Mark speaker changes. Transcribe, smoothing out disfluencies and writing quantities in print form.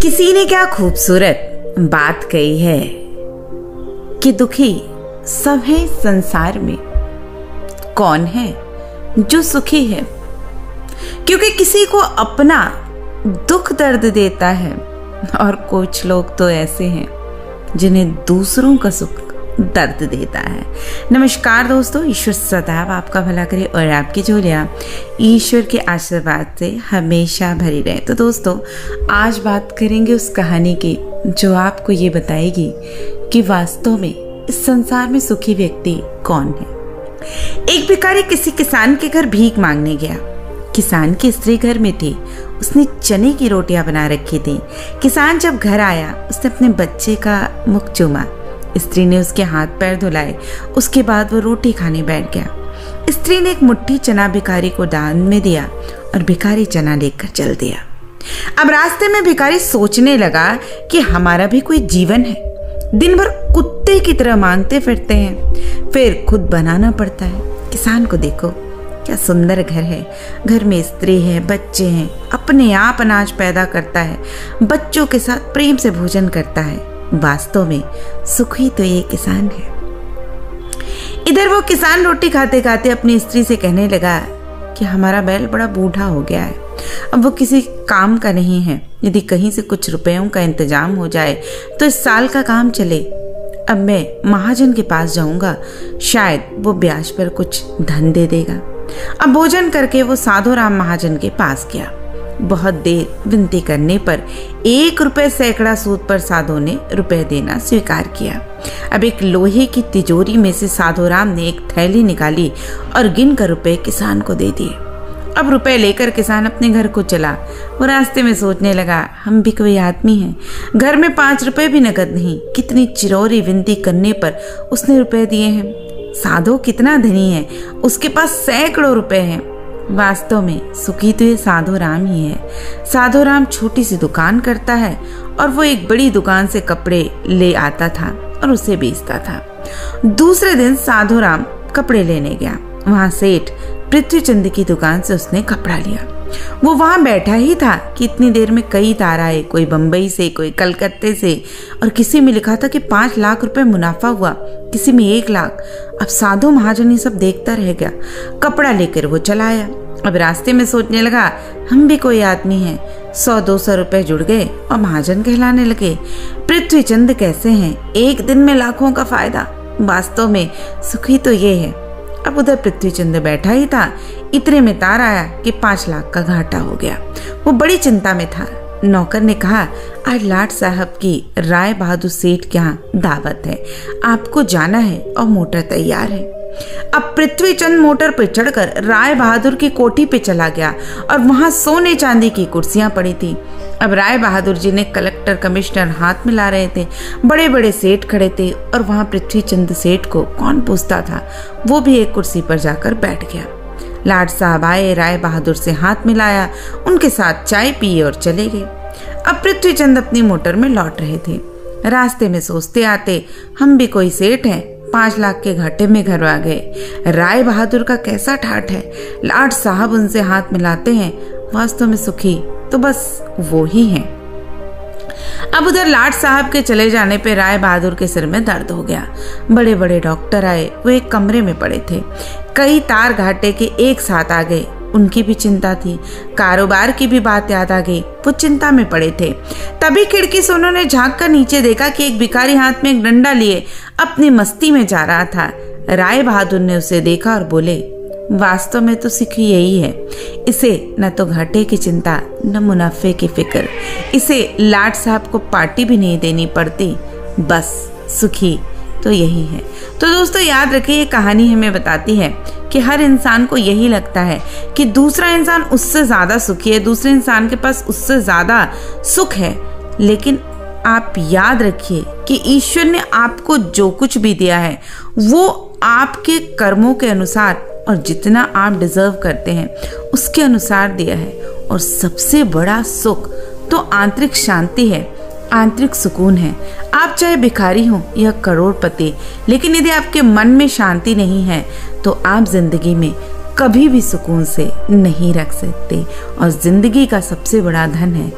Speaker 1: किसी ने क्या खूबसूरत बात कही है कि दुखी सब है संसार में, कौन है जो सुखी है। क्योंकि किसी को अपना दुख दर्द देता है और कुछ लोग तो ऐसे हैं जिन्हें दूसरों का सुख दर्द देता है। नमस्कार दोस्तों, ईश्वर सदैव आपका भला करे और आपकी झोलियां ईश्वर के आशीर्वाद से हमेशा भरी रहे। तो दोस्तों, आज बात करेंगे उस कहानी की जो आपको ये बताएगी कि वास्तव में इस संसार में सुखी व्यक्ति कौन है। एक भिखारी किसी किसान के घर भीख मांगने गया। किसान की स्त्री घर में थी, उसने चने की रोटियां बना रखी थी। किसान जब घर आया, उसने अपने बच्चे का मुख चूमा। स्त्री ने उसके हाथ पैर धुलाए, उसके बाद वो रोटी खाने बैठ गया। स्त्री ने एक मुट्ठी चना भिखारी को दान में दिया और भिखारी चना लेकर चल दिया। अब रास्ते में भिखारी सोचने लगा कि हमारा भी कोई जीवन है, दिन भर कुत्ते की तरह मांगते फिरते हैं, फिर खुद बनाना पड़ता है। किसान को देखो, क्या सुंदर घर है, घर में स्त्री है, बच्चे हैं, अपने आप अनाज पैदा करता है, बच्चों के साथ प्रेम से भोजन करता है। वास्तव में सुखी तो ये किसान है। इधर वो किसान रोटी खाते खाते अपनी स्त्री से कहने लगा कि हमारा बैल बड़ा बूढ़ा हो गया है, अब वो किसी काम का नहीं है। यदि कहीं से कुछ रुपयों का इंतजाम हो जाए तो इस साल का काम चले। अब मैं महाजन के पास जाऊंगा, शायद वो ब्याज पर कुछ धन दे देगा। अब भोजन करके वो साधु राम महाजन के पास गया। बहुत देर विनती करने पर 1 रुपये सैकड़ा सूद पर साधु ने रुपए देना स्वीकार किया। अब एक लोहे की तिजोरी में से साधु राम ने एक थैली निकाली और गिन कर रुपए किसान को दे दिए। अब रुपए लेकर किसान अपने घर को चला। वो रास्ते में सोचने लगा, हम भी कोई आदमी हैं, घर में 5 रुपए भी नकद नहीं। कितनी चिरौरी विनती करने पर उसने रुपए दिए हैं। साधु कितना धनी है, उसके पास सैकड़ों रुपए हैं। वास्तव में सुखी तो ये साधु राम ही है। साधु राम छोटी सी दुकान करता है और वो एक बड़ी दुकान से कपड़े ले आता था और उसे बेचता था। दूसरे दिन साधु राम कपड़े लेने गया। वहां सेठ पृथ्वीचंद की दुकान से उसने कपड़ा लिया। वो वहां बैठा ही था कि इतनी देर में कई तार आए, कोई बंबई से, कोई कलकत्ते से, और किसी में लिखा था कि 5 लाख रुपए मुनाफा हुआ, किसी में 1 लाख। अब साधु महाजन ये सब देखता रह गया। कपड़ा लेकर वो चला आया। अब रास्ते में सोचने लगा, हम भी कोई आदमी हैं। 100-200 रुपए जुड़ गए और महाजन कहलाने लगे। पृथ्वीचंद कैसे हैं, एक दिन में लाखों का फायदा। वास्तव में सुखी तो ये है। अब उधर पृथ्वीचंद बैठा ही था, इतने में तार आया कि 5 लाख का घाटा हो गया। वो बड़ी चिंता में था। नौकर ने कहा, आज लाट साहब की राय बहादुर सेठ के यहाँ दावत है, आपको जाना है और मोटर तैयार है। अब पृथ्वीचंद मोटर पर चढ़कर राय बहादुर की कोठी पे चला गया और वहां सोने चांदी की कुर्सियां पड़ी थी। अब राय बहादुर जी ने कलेक्टर कमिश्नर हाथ मिला रहे थे, बड़े बड़े सेठ खड़े थे और वहां पृथ्वीचंद सेठ को कौन पूछता था। वो भी एक कुर्सी पर जाकर बैठ गया। लाट साहब आए, राय बहादुर से हाथ मिलाया, उनके साथ चाय पी और चले गए। अब पृथ्वीचंद अपनी मोटर में लौट रहे थे। रास्ते में सोचते आते, हम भी कोई सेठ हैं, 5 लाख के घाटे में घर आ गए। राय बहादुर का कैसा ठाठ है, लाट साहब उनसे हाथ मिलाते हैं। वास्तव में सुखी तो बस वो ही हैं। अब उधर लाट साहब के चले जाने पे राय बहादुर के सिर में दर्द हो गया। बड़े बड़े डॉक्टर आए, वो एक कमरे में पड़े थे। कई तार घाटे के एक साथ आ गए, उनकी भी चिंता थी। कारोबार की भी बात याद आ गई, वो चिंता में पड़े थे। तभी खिड़की से उन्होंने झांक कर नीचे देखा कि एक भिखारी हाथ में एक डंडा लिए अपनी मस्ती में जा रहा था। राय बहादुर ने उसे देखा और बोले, वास्तव में तो सुखी यही है, इसे न तो घाटे की चिंता न मुनाफे की फिक्र, इसे लाट साहब को पार्टी भी नहीं देनी पड़ती, बस सुखी तो यही है। तो दोस्तों, याद रखिए, ये कहानी हमें बताती है कि हर इंसान को यही लगता है कि दूसरा इंसान उससे ज्यादा सुखी है, दूसरे इंसान के पास उससे ज्यादा सुख है। लेकिन आप याद रखिए कि ईश्वर ने आपको जो कुछ भी दिया है वो आपके कर्मों के अनुसार और जितना आप डिजर्व करते हैं उसके अनुसार दिया है। और सबसे बड़ा सुख तो आंतरिक शांति है, आंतरिक सुकून है। आप चाहे भिखारी हो या करोड़पति, लेकिन यदि आपके मन में शांति नहीं है तो आप जिंदगी में कभी भी सुकून से नहीं रख सकते। और जिंदगी का सबसे बड़ा धन है